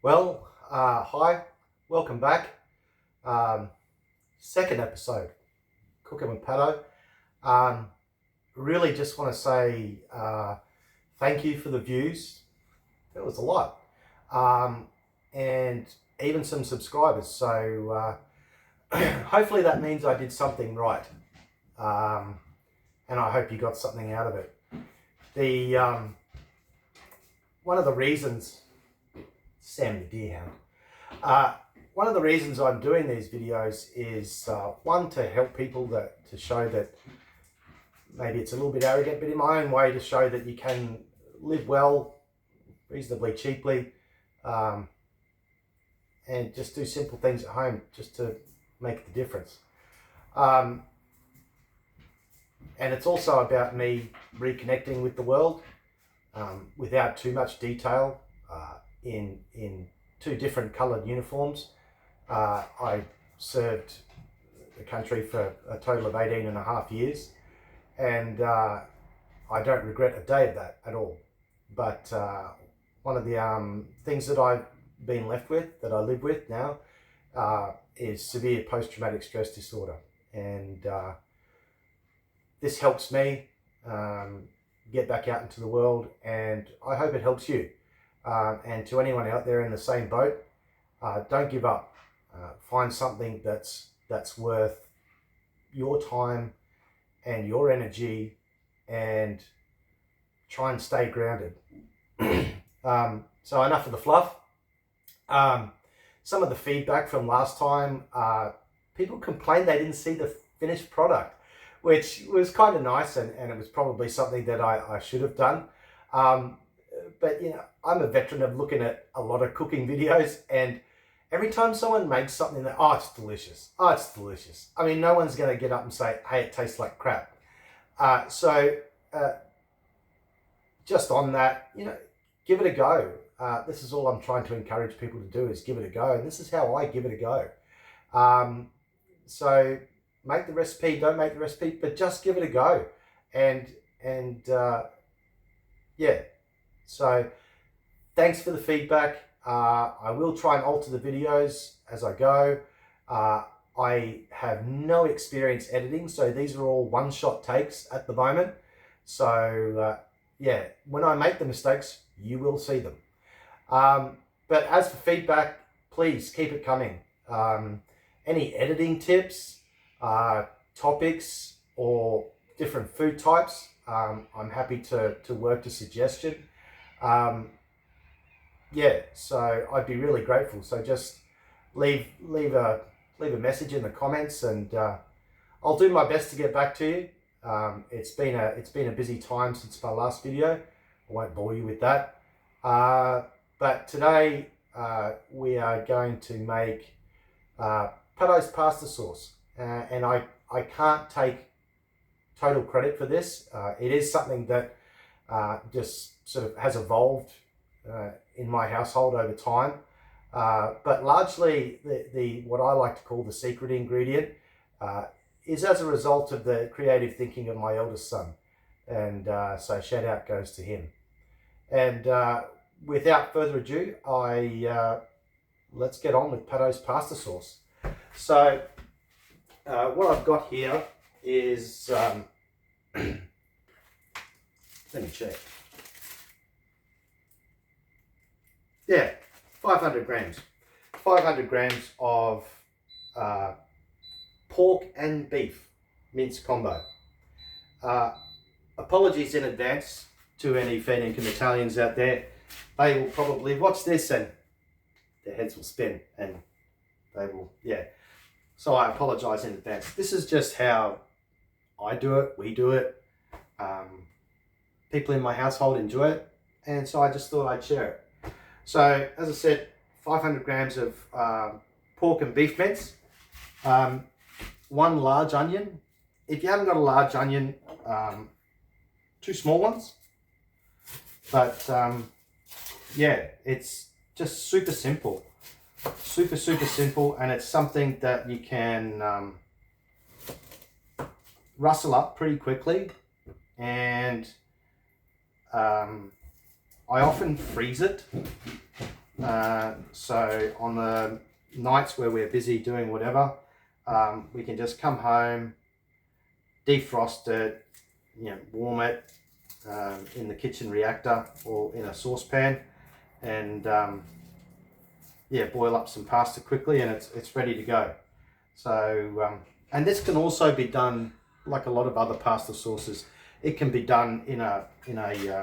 Hi, welcome back. Um, Second episode, Cooking with Paddo. Um, really just want to say thank you for the views. That was a lot. Um, and even some subscribers. So hopefully that means I did something right. And I hope you got something out of it. The One of the reasons, Sam the Deerhound. One of the reasons I'm doing these videos is one, to help people to show that maybe it's a little bit arrogant, but in my own way, to show that you can live well, reasonably cheaply, and just do simple things at home just to make the difference. And it's also about me reconnecting with the world without too much detail, in two different coloured uniforms. I served the country for a total of 18 and a half years, and I don't regret a day of that at all. But one of the things that I've been left with, that I live with now, is severe post-traumatic stress disorder. And this helps me get back out into the world, and I hope it helps you. And to anyone out there in the same boat, don't give up. Find something that's worth your time and your energy, and try and stay grounded. So enough of the fluff. Some of the feedback from last time, people complained they didn't see the finished product, which was kind of nice, and it was probably something that I should have done. But you know, I'm a veteran of looking at a lot of cooking videos, and every time someone makes something that, oh, it's delicious. Oh, it's delicious. I mean, no one's going to get up and say, hey, it tastes like crap. Just on that, you know, give it a go. This is all I'm trying to encourage people to do, is give it a go. And this is how I give it a go. So make the recipe, don't make the recipe, but just give it a go. Yeah. So thanks for the feedback. I will try and alter the videos as I go. I have no experience editing, so these are all one-shot takes at the moment. So yeah, when I make the mistakes, you will see them. But as for feedback, please keep it coming. Any editing tips, topics, or different food types, I'm happy to work to suggestion. Yeah, so I'd be really grateful. So just leave a message in the comments, and I'll do my best to get back to you. It's been a busy time since my last video. I won't bore you with that. But today we are going to make Paddo's pasta sauce, and I can't take total credit for this. It is something that just sort of has evolved in my household over time, but largely the what I like to call the secret ingredient is as a result of the creative thinking of my eldest son, and so shout out goes to him. And without further ado, let's get on with Paddo's pasta sauce. So what I've got here is let me check. Yeah, 500 grams. 500 grams of pork and beef mince combo. Apologies in advance to any fair income Italians out there. They will probably watch this and their heads will spin, and they will, yeah. So I apologize in advance. This is just how I do it, we do it. People in my household enjoy it, and so I just thought I'd share it. So, as I said, 500 grams of pork and beef mince, one large onion. If you haven't got a large onion, two small ones. But yeah, it's just super simple. Super simple, and it's something that you can rustle up pretty quickly. And I often freeze it So on the nights where we're busy doing whatever, we can just come home, defrost it, warm it in the kitchen reactor or in a saucepan, and boil up some pasta quickly, and it's ready to go. So and this can also be done like a lot of other pasta sauces. It can be done in a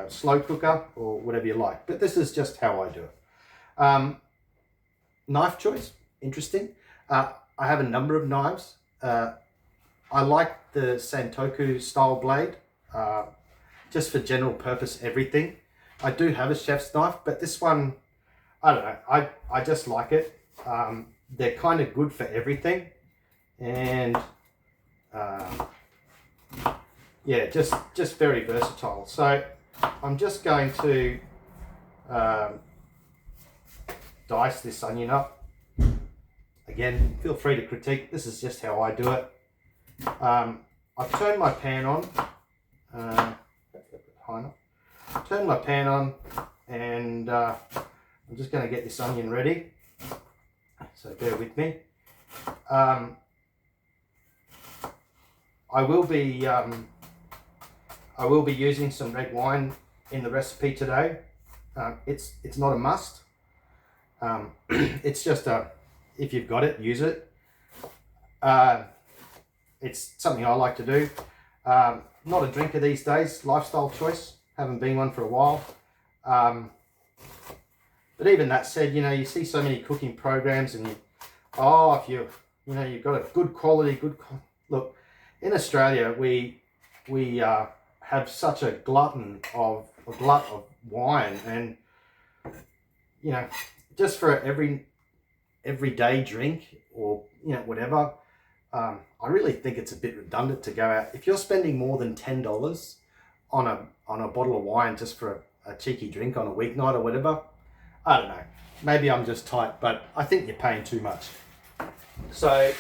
slow cooker or whatever you like, but this is just how I do it. Knife choice, interesting. I have a number of knives. I like the Santoku style blade, just for general purpose everything. I do have a chef's knife, but this one, I don't know, I just like it. They're kind of good for everything, and yeah, just very versatile. So I'm just going to dice this onion up. Again, feel free to critique. This is just how I do it. I've turned my pan on. Turn my pan on, and I'm just going to get this onion ready. So bear with me. I will be using some red wine in the recipe today. It's not a must. It's just if you've got it, use it. It's something I like to do. Not a drinker these days, lifestyle choice. Haven't been one for a while. But even that said, you see so many cooking programs, and if you've got a good quality, look, in Australia we have such a glut of wine, and just for everyday drink or whatever. I really think it's a bit redundant to go out. If you're spending more than $10 on a bottle of wine just for a cheeky drink on a weeknight or whatever, I don't know. Maybe I'm just tight, but I think you're paying too much. So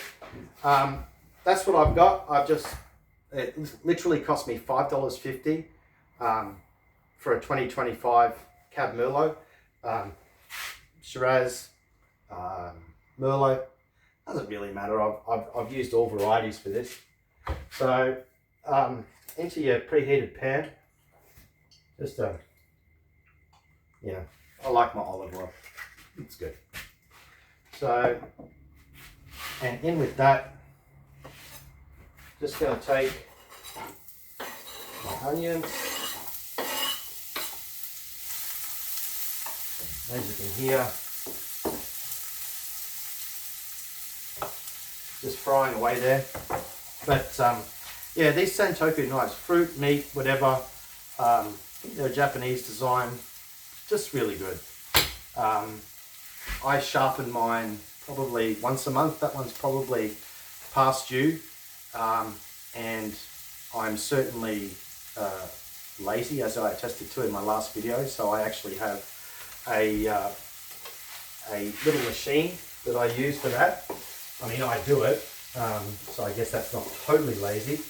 that's what I've got. It literally cost me $5.50 for a 2025 Cab Merlot, Shiraz, Merlot. Doesn't really matter. I've used all varieties for this. So into your preheated pan, just I like my olive oil. It's good. So, and in with that, just going to take my onions. As you can hear, just frying away there. But yeah, these Santoku knives, fruit, meat, whatever, they're a Japanese design, just really good. I sharpen mine probably once a month. That one's probably past due, and I'm certainly lazy, as I attested to in my last video. So I actually have a little machine that I use for that. I mean, I do it, so I guess that's not totally lazy.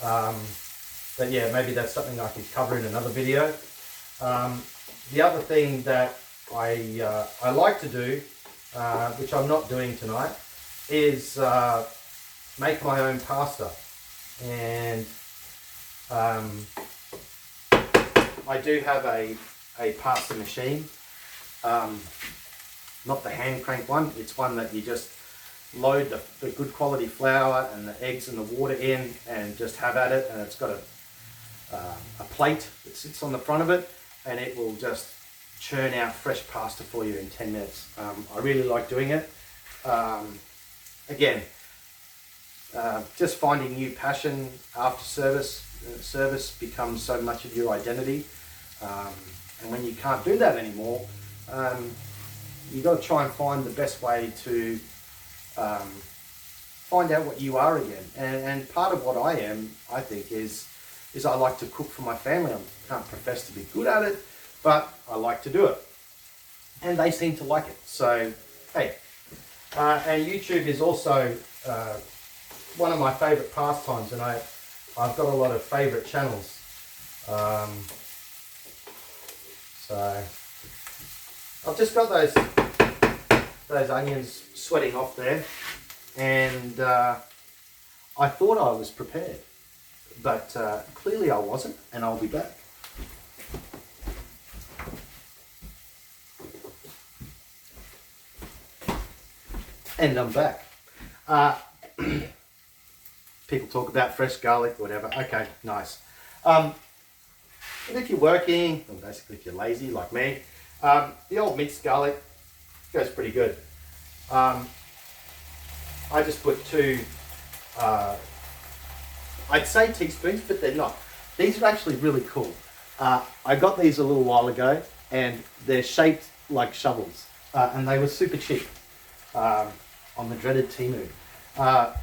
But yeah, maybe that's something I could cover in another video. The other thing that I like to do, which I'm not doing tonight, is make my own pasta. And I do have a pasta machine, not the hand crank one. It's one that you just load the good quality flour and the eggs and the water in and just have at it, and it's got a plate that sits on the front of it, and it will just churn out fresh pasta for you in 10 minutes. I really like doing it. Again, just finding new passion after service. Service becomes so much of your identity, and when you can't do that anymore, you've got to try and find the best way to find out what you are again. And part of what I am, I think, is I like to cook for my family. I can't profess to be good at it, but I like to do it, and they seem to like it. So hey, and YouTube is also one of my favorite pastimes, and I've got a lot of favorite channels. So I've just got those onions sweating off there, and I thought I was prepared, but clearly I wasn't, and I'll be back. And I'm back. People talk about fresh garlic, whatever. Okay, nice. And if you're working, or basically if you're lazy like me, the old minced garlic goes pretty good. I just put 2, I'd say teaspoons, but they're not. These are actually really cool. I got these a little while ago, and they're shaped like shovels, and they were super cheap on the dreaded Temu.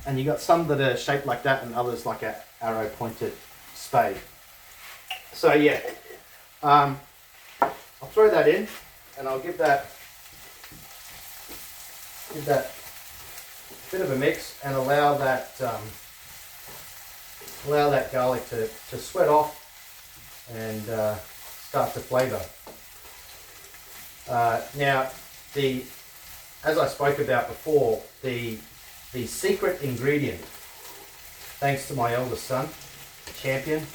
And you got some that are shaped like that, and others like a arrow pointed spade. So yeah, I'll throw that in, and I'll give that a bit of a mix, and allow that garlic to sweat off and start to flavour. Now, as I spoke about before, the secret ingredient, thanks to my eldest son, Champion,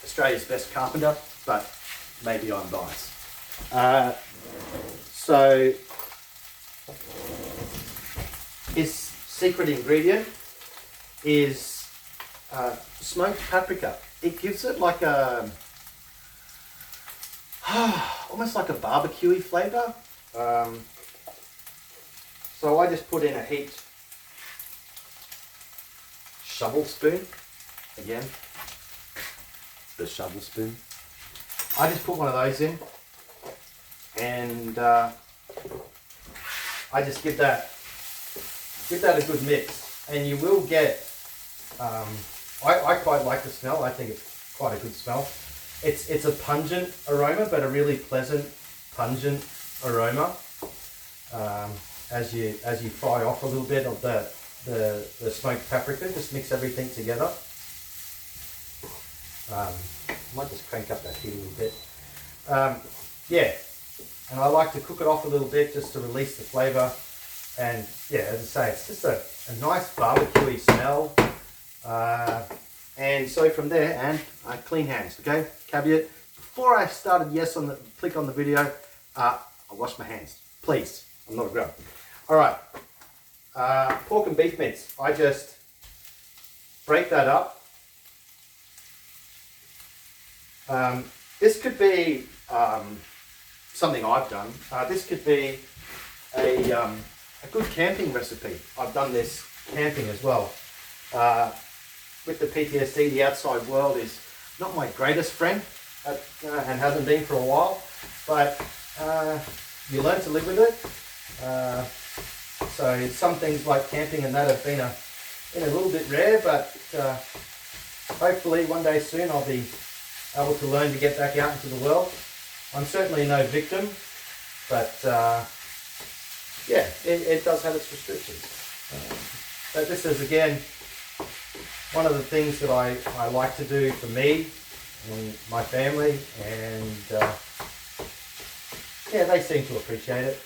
Australia's best carpenter, but maybe I'm biased. So his secret ingredient is smoked paprika. It gives it like a almost like a barbecue-y flavour. So I just put in a heaped shovel spoon. Again, the shovel spoon. I just put one of those in, and I just give that a good mix, and you will get. I quite like the smell. I think it's quite a good smell. It's a pungent aroma, but a really pleasant pungent aroma. As you fry off a little bit of the smoked paprika, just mix everything together. Might just crank up that heat a little bit. Yeah, and I like to cook it off a little bit just to release the flavour. And yeah, as I say, it's just a nice barbecue-y smell. And so from there, and clean hands, okay? Caveat, before I started click on the video, I washed my hands. Please, I'm not a grub. All right, pork and beef mince. I just break that up. This could be something I've done. This could be a good camping recipe. I've done this camping as well. With the PTSD, the outside world is not my greatest friend, and hasn't been for a while, but you learn to live with it. So some things like camping and that have been a little bit rare, but hopefully one day soon I'll be able to learn to get back out into the world. I'm certainly no victim, but yeah, it does have its restrictions. But this is again one of the things that I like to do for me and my family, and yeah, they seem to appreciate it.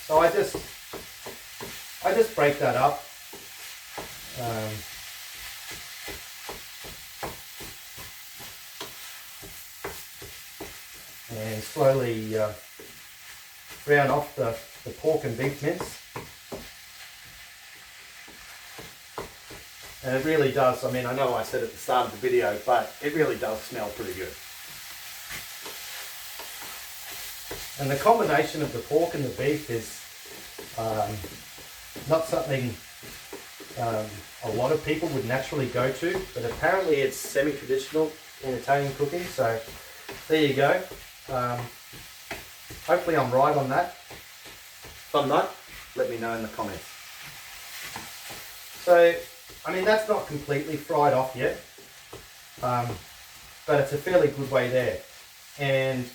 So I just break that up. And slowly brown off the pork and beef mince. And it really does, I mean, I know I said at the start of the video, but it really does smell pretty good. And the combination of the pork and the beef is not something a lot of people would naturally go to, but apparently it's semi-traditional in Italian cooking, so there you go. Hopefully I'm right on that. If I'm not, let me know in the comments. So, I mean, that's not completely fried off yet, but it's a fairly good way there. And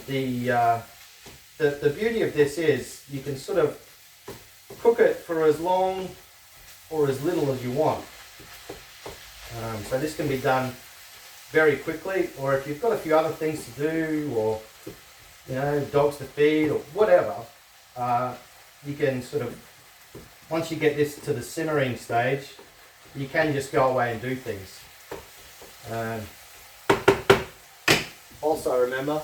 the beauty of this is you can sort of cook it for as long or as little as you want. So this can be done very quickly, or if you've got a few other things to do, or dogs to feed or whatever, you can sort of, once you get this to the simmering stage, you can just go away and do things. Also remember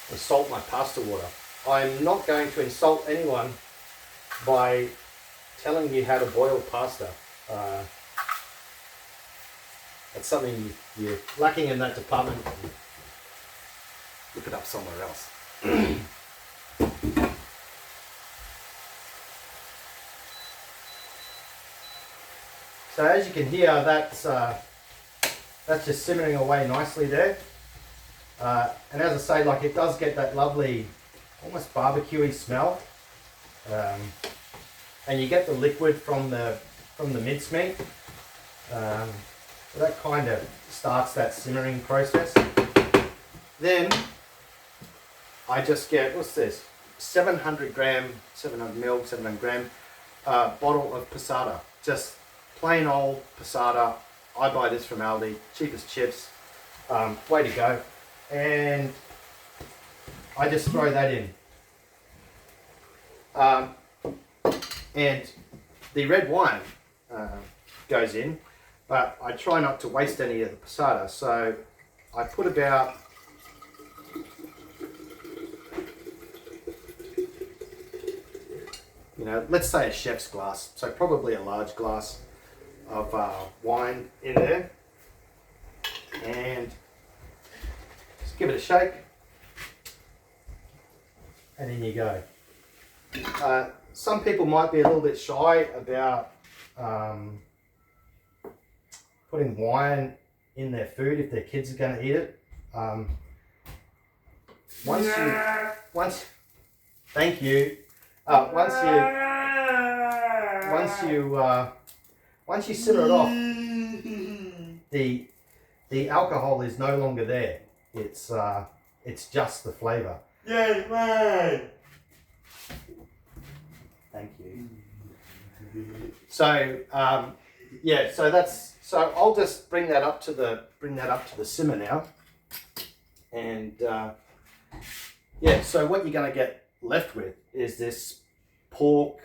to salt my pasta water. I'm not going to insult anyone by telling you how to boil pasta. That's something you're lacking in that department. Look it up somewhere else. So as you can hear, that's just simmering away nicely there. And as I say, like, it does get that lovely, almost barbecuey smell. And you get the liquid from the mincemeat. So that kind of starts that simmering process. Then I just get, what's this? 700 gram bottle of passata. Just plain old passata. I buy this from Aldi, cheapest chips. Way to go. And I just throw that in. And the red wine goes in, but I try not to waste any of the passata. So I put about, let's say a chef's glass, so probably a large glass of wine in there, and just give it a shake, and in you go. Some people might be a little bit shy about putting wine in their food if their kids are going to eat it. Once you simmer it off, the alcohol is no longer there. It's just the flavour. Yay, right. Thank you. So so I'll just bring that up to the simmer now, and so what you're going to get left with is this pork,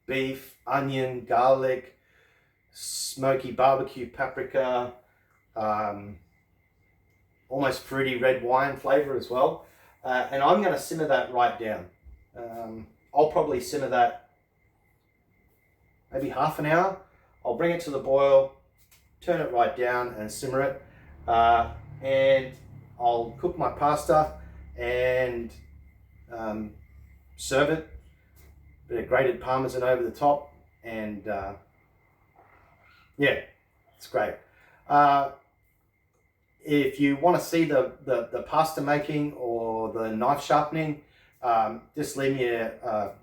beef, onion, garlic, smoky barbecue paprika, almost fruity red wine flavour as well, and I'm going to simmer that right down. I'll probably simmer that maybe half an hour. I'll bring it to the boil, turn it right down and simmer it, and I'll cook my pasta and serve it. Bit of grated parmesan over the top, and it's great. If you want to see the pasta making or the knife sharpening, just leave me a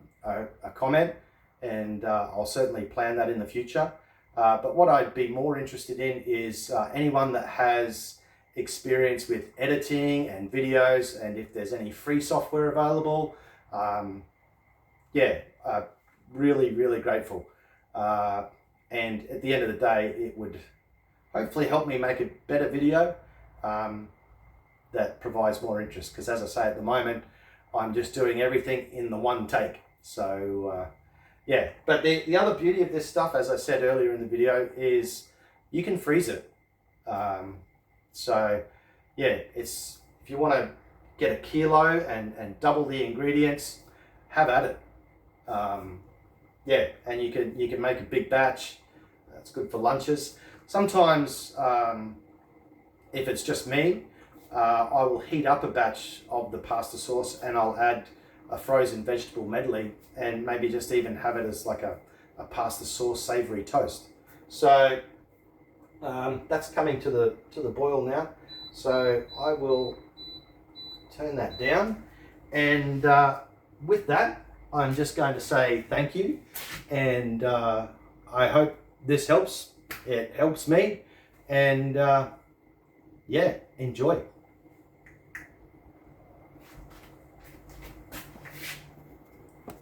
comment, and I'll certainly plan that in the future. But what I'd be more interested in is anyone that has experience with editing and videos, and if there's any free software available. Really, really grateful. And at the end of the day, it would hopefully help me make a better video that provides more interest, because as I say, at the moment I'm just doing everything in the one take. So but the other beauty of this stuff, as I said earlier in the video, is you can freeze it. It's, if you want to get a kilo and double the ingredients, have at it. And you can make a big batch. That's good for lunches. Sometimes if it's just me, I will heat up a batch of the pasta sauce and I'll add a frozen vegetable medley, and maybe just even have it as like a pasta sauce savory toast. So that's coming to the boil now. So I will turn that down, and with that, I'm just going to say thank you, and I hope this helps. It helps me, and enjoy.